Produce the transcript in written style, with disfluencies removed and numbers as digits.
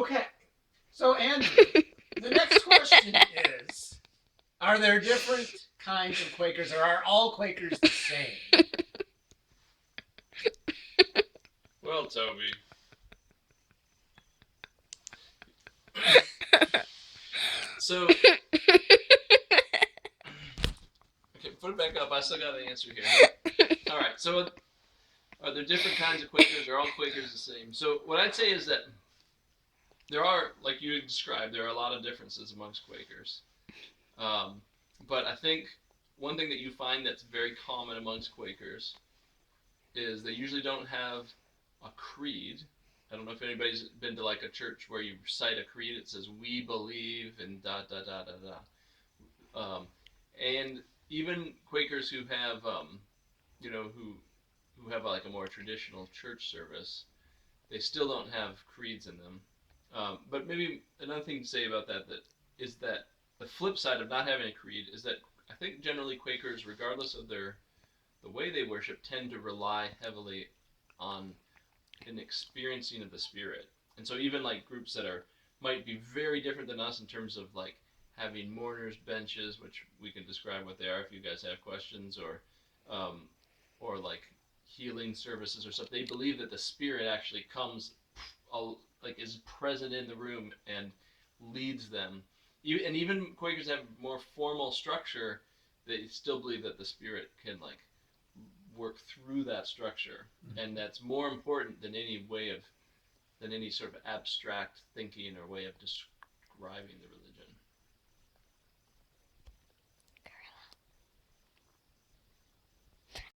Okay. So, Andrew, the next question is, are there different kinds of Quakers, or are all Quakers the same? Well, Toby. So, okay, put it back up. I still got an answer here. All right. So, are there different kinds of Quakers? Are all Quakers the same? So, what I'd say is that there are, like you described, there are a lot of differences amongst Quakers. Um, but I think one thing that you find that's very common amongst Quakers is they usually don't have a creed. I don't know if anybody's been to like a church where you recite a creed. It says "We believe" and da da da da da. And even Quakers who have, you know, who have like a more traditional church service, they still don't have creeds in them. But maybe another thing to say about that is that the flip side of not having a creed is that I think generally Quakers, regardless of the way they worship, tend to rely heavily on an experiencing of the Spirit. And so even like groups that are might be very different than us in terms of like having mourners benches, which we can describe what they are if you guys have questions, um, or like healing services or stuff. They believe that the Spirit actually comes, like is present in the room and leads them. And even Quakers have more formal structure. They still believe that the Spirit can like work through that structure, and that's more important than any way of than any sort of abstract thinking or way of describing the religion.